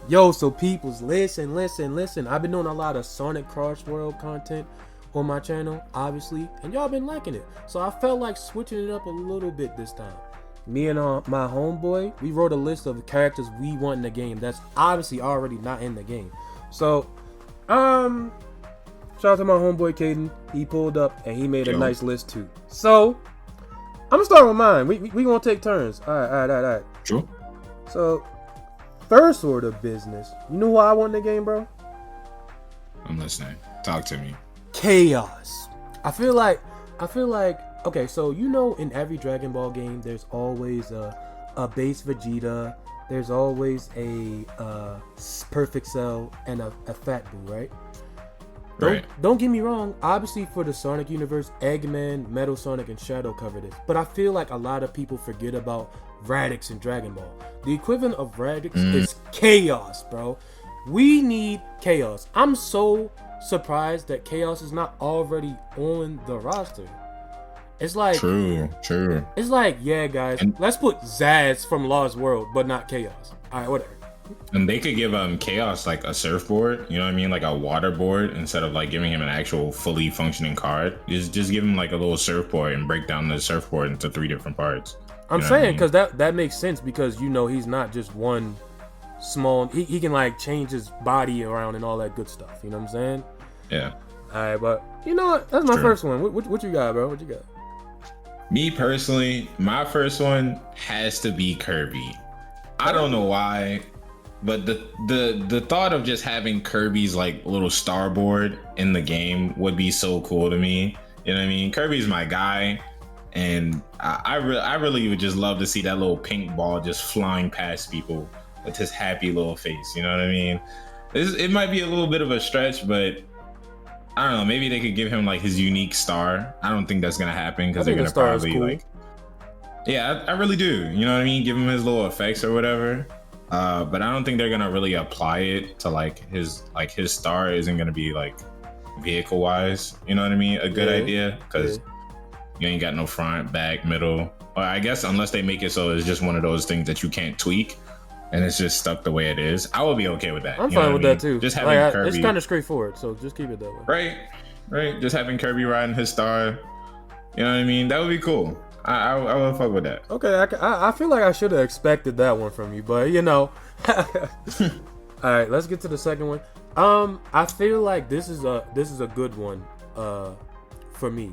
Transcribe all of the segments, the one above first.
Yo, so peoples, listen. I've been doing a lot of Sonic Crossworld content on my channel, obviously, and y'all been liking it. So I felt like switching it up a little bit this time. Me and my homeboy, we wrote a list of characters we want in the game that's obviously already not in the game. So, shout out to my homeboy Caden. He pulled up and he made a nice list too. So, I'm gonna start with mine. We gonna take turns. All right. Sure. So, first order of business. You know who I want in the game, bro? I'm listening. Talk to me. Chaos. I feel like okay, so you know in every Dragon Ball game there's always a base Vegeta, there's always a perfect cell and a fat boo, right? Don't get me wrong, obviously for the Sonic universe, Eggman, Metal Sonic, and Shadow cover this. But I feel like a lot of people forget about Radix in Dragon Ball. The equivalent of Radix is Chaos, bro. We need Chaos. I'm so surprised that Chaos is not already on the roster. It's like True. It's like, yeah, guys, let's put Zaz from Lost World, but not Chaos. Alright, whatever. And they could give Chaos like a surfboard, you know what I mean, like a water board, instead of like giving him an actual fully functioning card. Just give him like a little surfboard and break down the surfboard into 3 different parts. I'm saying because that makes sense, because you know he's not just one small. He can like change his body around and all that good stuff. You know what I'm saying? Yeah. All right, but you know what? That's my first one. What you got, bro? What you got? Me personally, my first one has to be Kirby. I don't know why, but the thought of just having Kirby's like little starboard in the game would be so cool to me. You know what I mean? Kirby's my guy, and I really would just love to see that little pink ball just flying past people with his happy little face. You know what I mean? It might be a little bit of a stretch, but I don't know. Maybe they could give him like his unique star. I don't think that's gonna happen because they're gonna probably cool. I really do. You know what I mean? Give him his little effects or whatever. But I don't think they're gonna really apply it to his star isn't gonna be like vehicle wise. You know what I mean? A good idea, because you ain't got no front, back, middle. Or I guess unless they make it so it's just one of those things that you can't tweak, and it's just stuck the way it is. I would be okay with that. I'm fine with that too. Just having Kirby, it's kind of straightforward, so just keep it that way. Right. Just having Kirby riding his star. You know what I mean? That would be cool. I would fuck with that. Okay, I feel like I should have expected that one from you, but you know. All right, let's get to the second one. I feel like this is a good one for me,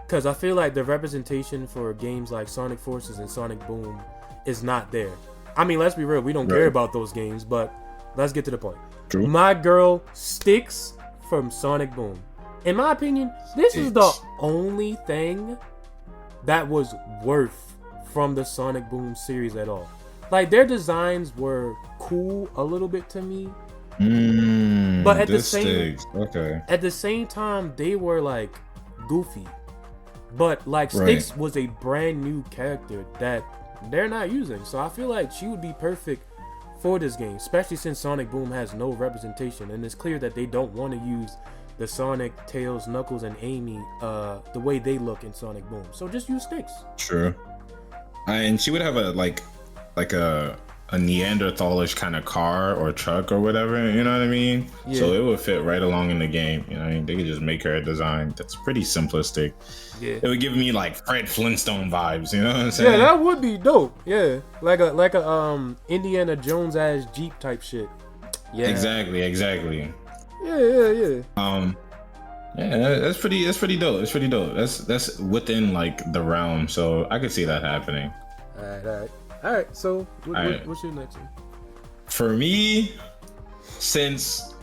because I feel like the representation for games like Sonic Forces and Sonic Boom is not there. I mean, let's be real, we don't care about those games, but let's get to the point. True. My girl Sticks from Sonic Boom. In my opinion, this is the only thing that was worth from the Sonic Boom series at all. Like, their designs were cool a little bit to me, but at the same time, they were like goofy. But like Sticks was a brand new character that they're not using, so I feel like she would be perfect for this game, especially since Sonic Boom has no representation, and it's clear that they don't want to use the Sonic, Tails, Knuckles, and Amy the way they look in Sonic Boom. So just use Sticks. True. And she would have a Neanderthalish kind of car or truck or whatever, you know what I mean? Yeah. So it would fit right along in the game. You know what I mean? They could just make her a design that's pretty simplistic. Yeah. It would give me like Fred Flintstone vibes, you know what I'm saying? Yeah, that would be dope. Yeah. Like a Indiana Jones ass Jeep type shit. Yeah. Exactly. Yeah. Yeah, that's pretty dope. It's pretty dope. That's within like the realm, so I could see that happening. All right. So, what's your next one? For me, since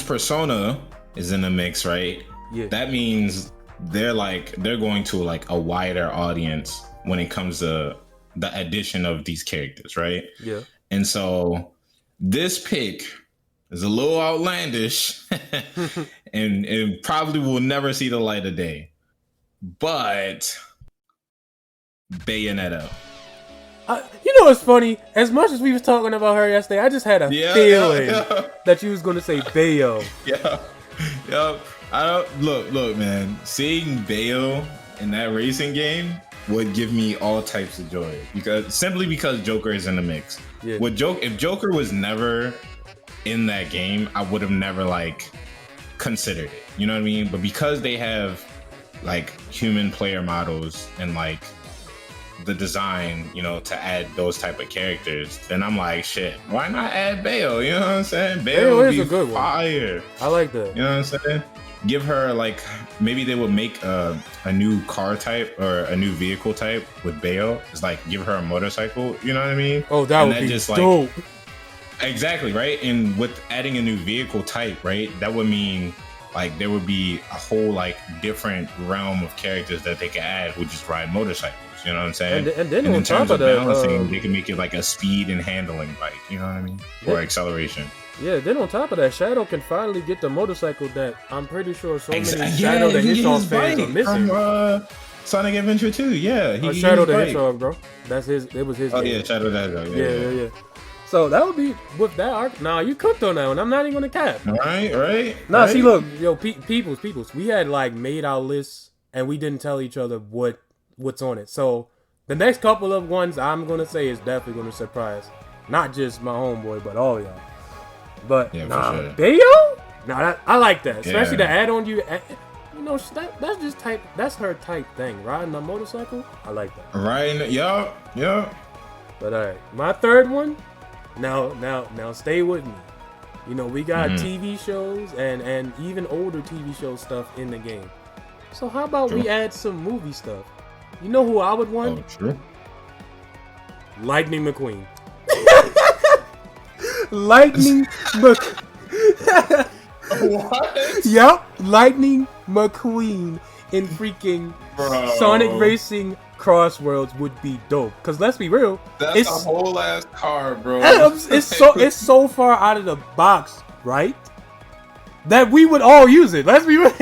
Persona is in the mix, right? Yeah. That means they're going to like a wider audience when it comes to the addition of these characters, right? Yeah. And so this pick is a little outlandish and it probably will never see the light of day. But Bayonetta. You know what's funny? As much as we was talking about her yesterday, I just had a feeling that you was going to say Bayo. Yeah. I don't look, man. Seeing Bayo in that racing game would give me all types of joy because Joker is in the mix. Yeah. If Joker was never in that game, I would have never like considered it. You know what I mean? But because they have like human player models and like the design, you know, to add those type of characters, then I'm like, shit, why not add Bale? You know what I'm saying? Bale would be a good fire. One. I like that. You know what I'm saying? Give her like, maybe they would make a new car type or a new vehicle type with Bale. It's like give her a motorcycle. You know what I mean? Oh, that would be just dope. Like, exactly, right? And with adding a new vehicle type, right, that would mean like there would be a whole like different realm of characters that they could add, which is ride motorcycles. You know what I'm saying? And then in on terms top of that, balancing, they can make it like a speed and handling bike. You know what I mean? Or acceleration. Yeah. Then on top of that, Shadow can finally get the motorcycle that I'm pretty sure so many Yeah, Shadow the Hedgehog fans are missing. From Sonic Adventure 2, yeah. Shadow the Hedgehog, bro. That's his. It was his. Oh game. yeah, Shadow the Hedgehog. Yeah. So that would be with that arc. Nah, you cooked on that one. I'm not even gonna cap. Right. Nah, see, look, yo, peoples. We had like made our lists and we didn't tell each other what's on it. So the next couple of ones I'm gonna say is definitely gonna surprise not just my homeboy, but all y'all. But yeah, nah, for sure. Bayo? Nah, I like that, especially Yeah. the add on you. You know, that's just type. That's her type thing. Riding a motorcycle, I like that. Right. Yup. But all right, my third one. Now, stay with me. You know, we got TV shows and even older TV show stuff in the game. So how about we add some movie stuff? You know who I would want? Oh, true. Lightning McQueen. Lightning McQueen. What? Yup, Lightning McQueen in freaking Sonic Racing Crossworlds would be dope. Cause let's be real, that's a whole ass car, bro. It's so far out of the box, right? That we would all use it. Let's be real.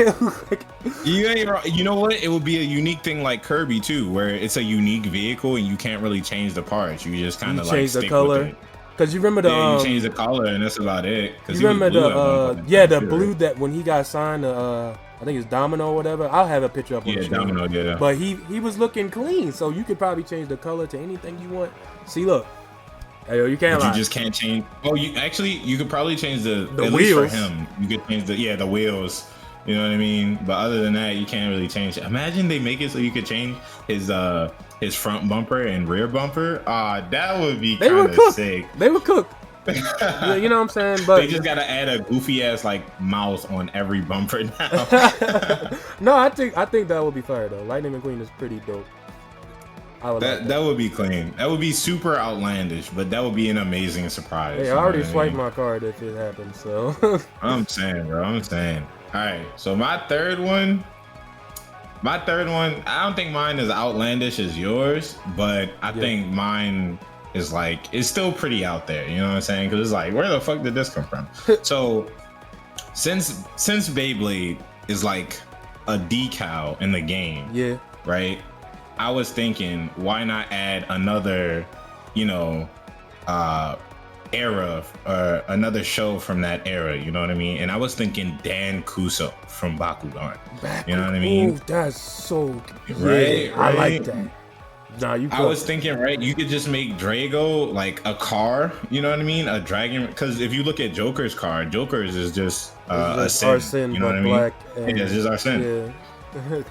You ain't wrong. You know what? It would be a unique thing like Kirby too, where it's a unique vehicle and you can't really change the parts. You just kind of like change the stick color. with it. Cause you remember the you change the color and that's about it. You remember the blue that when he got signed to I think it's Domino or whatever. I'll have a picture up on the screen. Domino, yeah. But he was looking clean, so you could probably change the color to anything you want. See, look. Hey, yo, you can't lie. You just can't change. Oh, you could probably change the at wheels. Least for him, you could change the wheels. You know what I mean? But other than that, you can't really change it. Imagine they make it so you could change his front bumper and rear bumper. That would be kind of sick. They would cook. Yeah, you know what I'm saying? But they just gotta add a goofy ass like mouse on every bumper now. No, I think that would be fire though. Lightning McQueen is pretty dope. That would be clean. That would be super outlandish, but that would be an amazing surprise. Hey, I already swiped my card if it happens, so I'm saying, bro. All right, so my third one, I don't think mine as outlandish as yours, but I think mine is like, it's still pretty out there, you know what I'm saying? Because it's like, where the fuck did this come from? So since Beyblade is like a decal in the game, right? I was thinking, why not add another, era or another show from that era, you know what I mean? And I was thinking Dan Kuso from Bakugan. You know what I mean? Ooh, that's so right. I like that. Nah, I was thinking, right, you could just make Drago like a car, you know what I mean? A dragon, because if you look at Joker's car, Joker's is just Arsene, you know what I mean? Yeah, it's just Arsene. Yeah.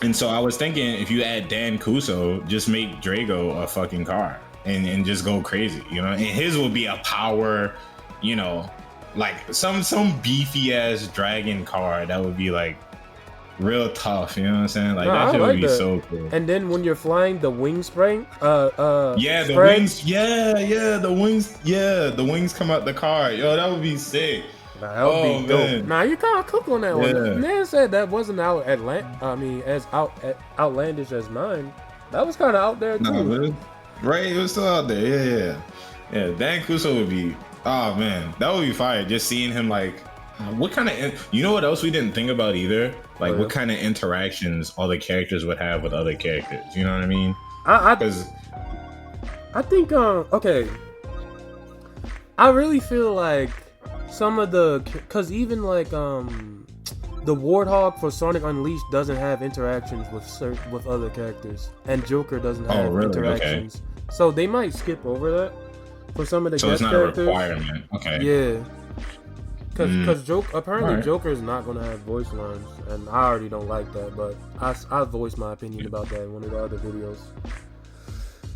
And so I was thinking, if you add Dan Kuso, just make Drago a fucking car and just go crazy, you know? And his will be a power, like some beefy ass dragon car that would be like real tough, you know what I'm saying? Like that shit would be so cool. And then when you're flying, the wing spring, the wings, the wings come out the car. Yo, that would be sick. Nah, that would be dope. Nah, you kind of cook on that one. Man said that wasn't as outlandish as mine. That was kind of out there too. Right, it was still out there. Yeah. Dan Kuso would be. Oh man, that would be fire. Just seeing him like, what kind of, what else we didn't think about either? Like what kind of interactions all the characters would have with other characters. You know what I mean? I think okay. I really feel like some of the, cause even like the Warthog for Sonic Unleashed doesn't have interactions with other characters, and Joker doesn't have interactions. Okay. So they might skip over that for some of the guest characters. So it's not a requirement. Okay. Yeah. Because apparently Joker is not going to have voice lines, and I already don't like that, but I voiced my opinion about that in one of the other videos.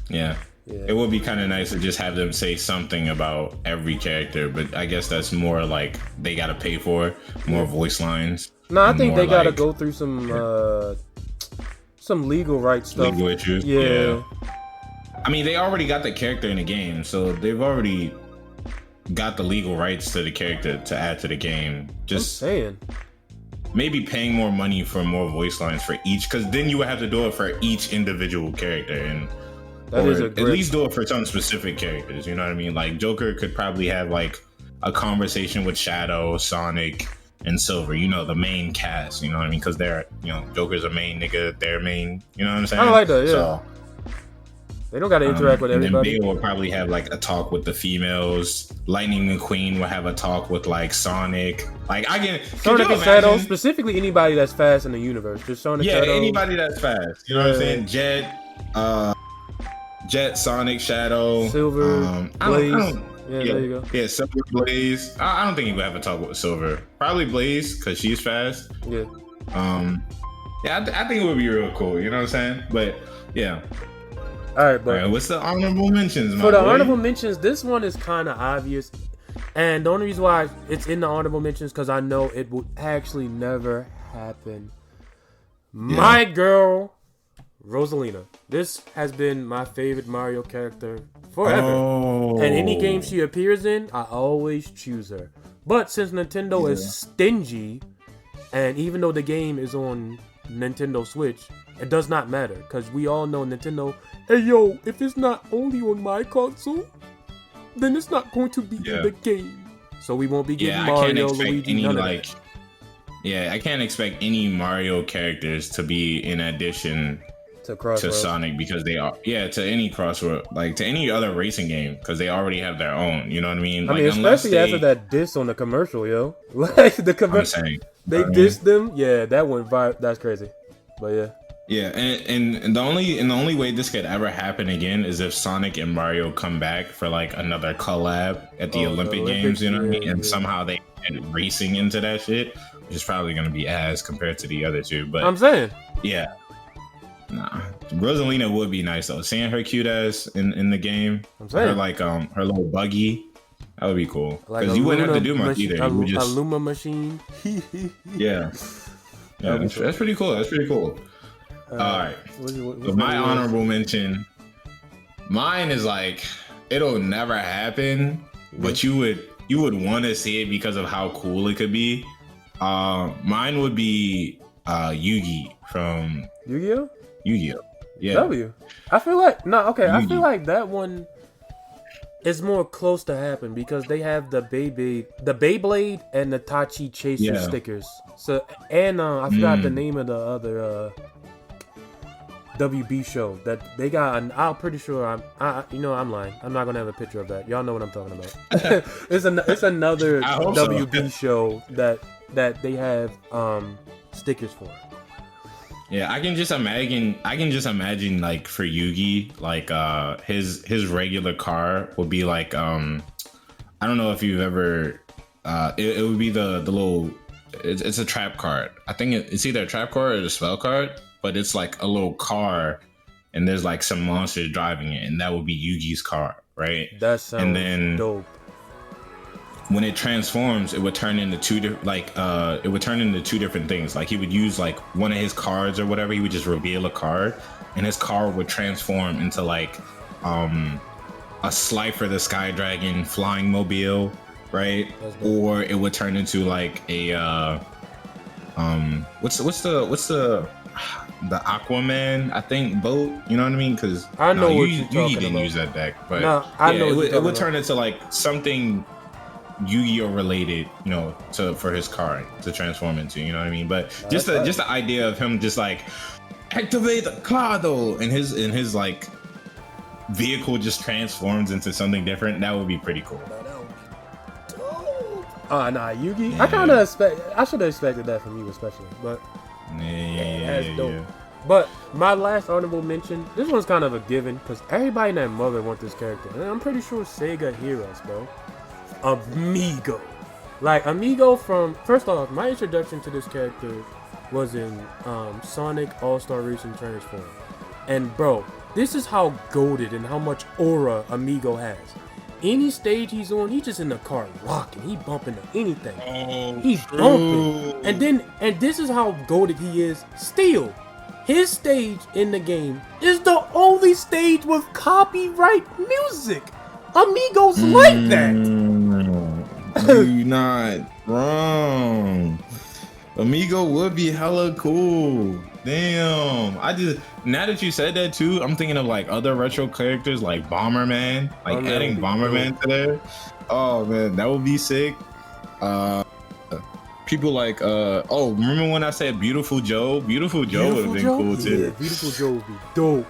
Yeah. It would be kind of nice to just have them say something about every character, but I guess that's more like they got to pay for more voice lines. No, I think they got to go through some legal rights stuff. Legal issues. Yeah. I mean, they already got the character in the game, so they've already got the legal rights to the character to add to the game. Just saying. Maybe paying more money for more voice lines for each, because then you would have to do it for each individual character, and or at least do it for some specific characters. You know what I mean? Like Joker could probably have like a conversation with Shadow, Sonic, and Silver. You know, the main cast. You know what I mean? Because they're, you know, Joker's a main nigga. They're main. You know what I'm saying? I like that. Yeah. So, they don't got to interact with everybody. And then Bale will probably have like a talk with the females. Lightning McQueen will have a talk with like Sonic. Like Sonic and Shadow, specifically anybody that's fast in the universe. Just Sonic, Shadow. Yeah, anybody that's fast. You know what I'm saying? Jet, Sonic, Shadow, Silver, Blaze. There you go. Yeah, Silver, Blaze. I don't think he would have a talk with Silver. Probably Blaze because she's fast. Yeah. I think it would be real cool. You know what I'm saying? But yeah. All right, what's the honorable mentions? For the honorable mentions, this one is kind of obvious, and the only reason why it's in the honorable mentions because I know it would actually never happen. Yeah. My girl, Rosalina. This has been my favorite Mario character forever. And any game she appears in, I always choose her. But since Nintendo is stingy, and even though the game is on Nintendo Switch, it does not matter. Because we all know Nintendo, hey yo, if it's not only on my console, then it's not going to be in the game. So we won't be getting Mario, Luigi, none of that. I can't expect any Mario characters to be in addition to Sonic because they are to any Crossworld, like to any other racing game, because they already have their own. You know what I mean? I mean, especially after that diss on the commercial, yo. Like the commercial, they dissed them. Yeah, that went viral. That's crazy. But yeah. Yeah, and the only way this could ever happen again is if Sonic and Mario come back for like another collab at the Olympic Games. You know what I mean? And somehow they add racing into that shit, which is probably gonna be ass compared to the other two. But I'm saying, yeah. Nah, Rosalina would be nice though. Seeing her cute ass in the game, I'm saying, her like her little buggy, that would be cool. Because you wouldn't have to do much either. You would just a Luma machine. yeah, that's pretty cool. That's pretty cool. All right, so my honorable mention, mine is like it'll never happen, but you would want to see it because of how cool it could be. Mine would be Yugi from Yu-Gi-Oh. Yu-Gi-Oh. Yeah. W. I feel like I feel like that one is more close to happen because they have the Beyblade and the Tachi Chaser stickers. So and I forgot the name of the other WB show that they got. I'm pretty sure I'm lying. I'm not gonna have a picture of that. Y'all know what I'm talking about. It's another WB show that they have stickers for. Yeah, I can just imagine like for Yugi, like his regular car would be like I don't know if you've ever it would be the little it's a trap card. I think it's either a trap card or a spell card, but it's like a little car and there's like some monsters driving it, and that would be Yugi's car, right? That sounds dope. When it transforms, it would turn into two different things. Like he would use like one of his cards or whatever. He would just reveal a card, and his car would transform into like a Slifer the Sky Dragon flying mobile, right? Or it would turn into like a what's the Aquaman, I think, boat. You know what I mean? Because I know you didn't use that deck, but it would turn into like something Yu-Gi-Oh related, you know, for his card to transform into, you know what I mean? But just the idea of him just like activate the card though, and his like vehicle just transforms into something different, that would be pretty cool. Nah, Yugi. Yeah. I should have expected that from you, especially. But that's dope. Yeah. But my last honorable mention, this one's kind of a given because everybody and their mother want this character, and I'm pretty sure Sega hear us, bro. Amigo. Like Amigo from first off, my introduction to this character was in Sonic All-Star Racing Transform. And bro, this is how goated and how much aura Amigo has. Any stage he's on, he's just in the car rocking. He bumping to anything. Oh, He's true. bumping. And this is how goated he is still. His stage in the game is the only stage with copyright music. Amigos like that. You're not wrong. Amigo would be hella cool. Damn. Now that you said that too, I'm thinking of like other retro characters like Bomberman. Like adding Bomberman to there. Oh man, that would be sick. People like remember when I said Beautiful Joe? Beautiful Joe would have been cool too. Yeah, Beautiful Joe would be dope.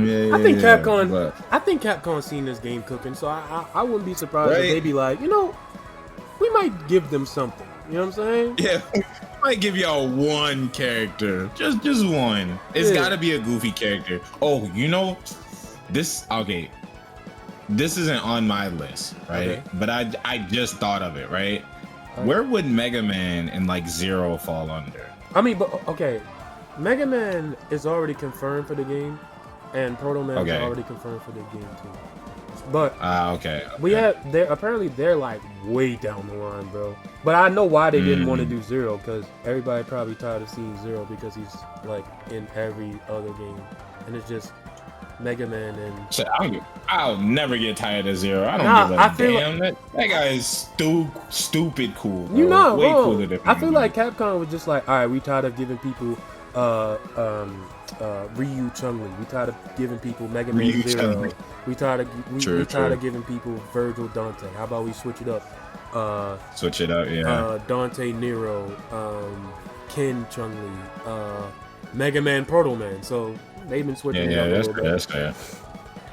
Yeah, I think Capcom. but- I think Capcom seen this game cooking, so I wouldn't be surprised Right. if they be like, we might give them something. You know what I'm saying? Yeah, I might give y'all one character, just one. It's got to be a goofy character. Oh, this. Okay, this isn't on my list, right? Okay. But I just thought of it, right? Where would Mega Man and like Zero fall under? I mean, but okay, Mega Man is already confirmed for the game, and Proto Man is already confirmed for the game too. But Okay. they're like way down the line, bro. But I know why they didn't want to do Zero, because everybody probably tired of seeing Zero because he's like in every other game, and it's just Mega Man and. So I'll never get tired of Zero. I don't give I a feel damn. That guy is stupid cool. Bro. You know, way cooler than I feel me. like Capcom was just like, all right, we tired of giving people Ryu Chun-Li. We tired of giving people Mega Man Ryu Zero. Chun-Li. We tired of True. of giving people Virgil Dante. How about we switch it up? Switch it up, yeah. Dante Nero, Ken Chun-Li, Mega Man Proto Man. So they've been switching it up a little bit. That's fair.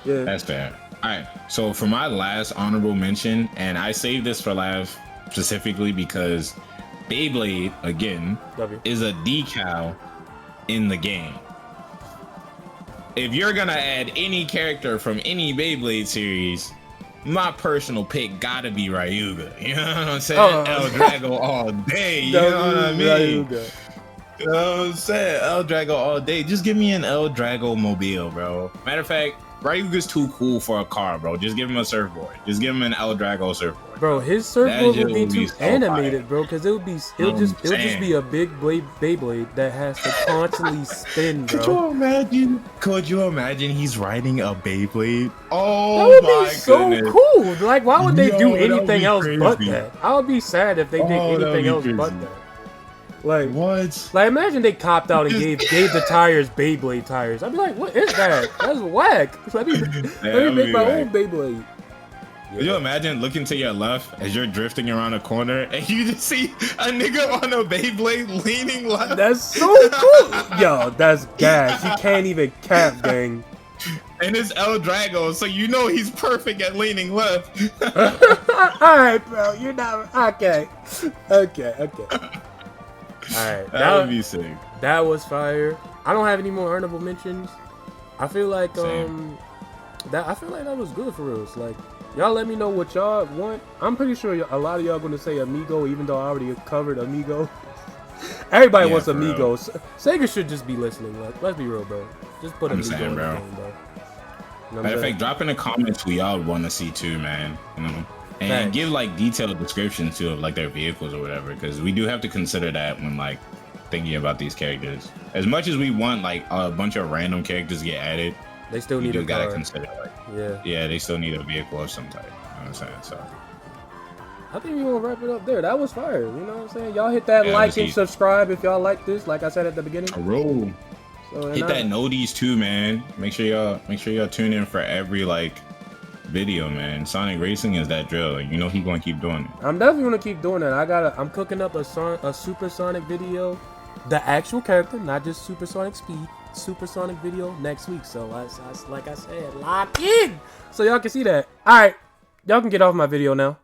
Yeah. That's fair. All right. So for my last honorable mention, and I saved this for last specifically because Beyblade again is a decal in the game. If you're gonna add any character from any Beyblade series, my personal pick gotta be Ryuga. You know what I'm saying? El Drago all day. You know what I mean? Ryuga. You know what I'm saying? El Drago all day. Just give me an El Drago mobile, bro. Matter of fact, Ryuga's too cool for a car, bro. Just give him a surfboard. Just give him an El Drago surfboard. Bro, his surfboard would be too so animated, bro, because it'll just be a big Beyblade that has to constantly spin, bro. Could you imagine he's riding a Beyblade? Oh, That would my be so goodness. cool. Like, why would they do Yo, that would anything be else but crazy. that? I would be sad if they did that would anything be else but crazy. that. Like, What? like imagine they copped out and gave the tires Beyblade tires. I'd be like, what is that? That's whack. Let me make my own Beyblade. Could you imagine looking to your left as you're drifting around a corner and you just see a nigga on a Beyblade leaning left? That's so cool. Yo, that's gas. You can't even cap, gang. And it's El Drago, so you know he's perfect at leaning left. Alright, bro. You're not. Okay. Okay. Alright. That would be sick. That was fire. I don't have any more honorable mentions. I feel like Same. that was good for us. Like, y'all let me know what y'all want. I'm pretty sure a lot of y'all gonna say Amigo, even though I already covered Amigo. Everybody wants for Amigo. Sega should just be listening. Like, let's be real, bro. Just put Amigo saying, in the bro. game, bro. You know what Matter I'm of saying? fact, drop in the comments who y'all want to see too, man. You know, and Thanks. give like detailed descriptions too of like their vehicles or whatever, because we do have to consider that when like thinking about these characters. As much as we want like a bunch of random characters to get added, They still you need do a gotta car. consider like Yeah. they still need a vehicle of some type. You know what I'm saying? So I think we're gonna wrap it up there. That was fire. You know what I'm saying? Y'all hit that Yeah, like let's and eat. subscribe if y'all like this. Like I said at the beginning. roll. So, and Hit I- that noties too, man. Make sure y'all tune in for every like video, man. Sonic Racing is that drill. You know he gonna keep doing it. I'm definitely gonna keep doing that. I'm cooking up a Supersonic video, the actual character, not just Supersonic Speed. Supersonic video next week. So like I said, lock in so y'all can see that. All right, y'all can get off my video now.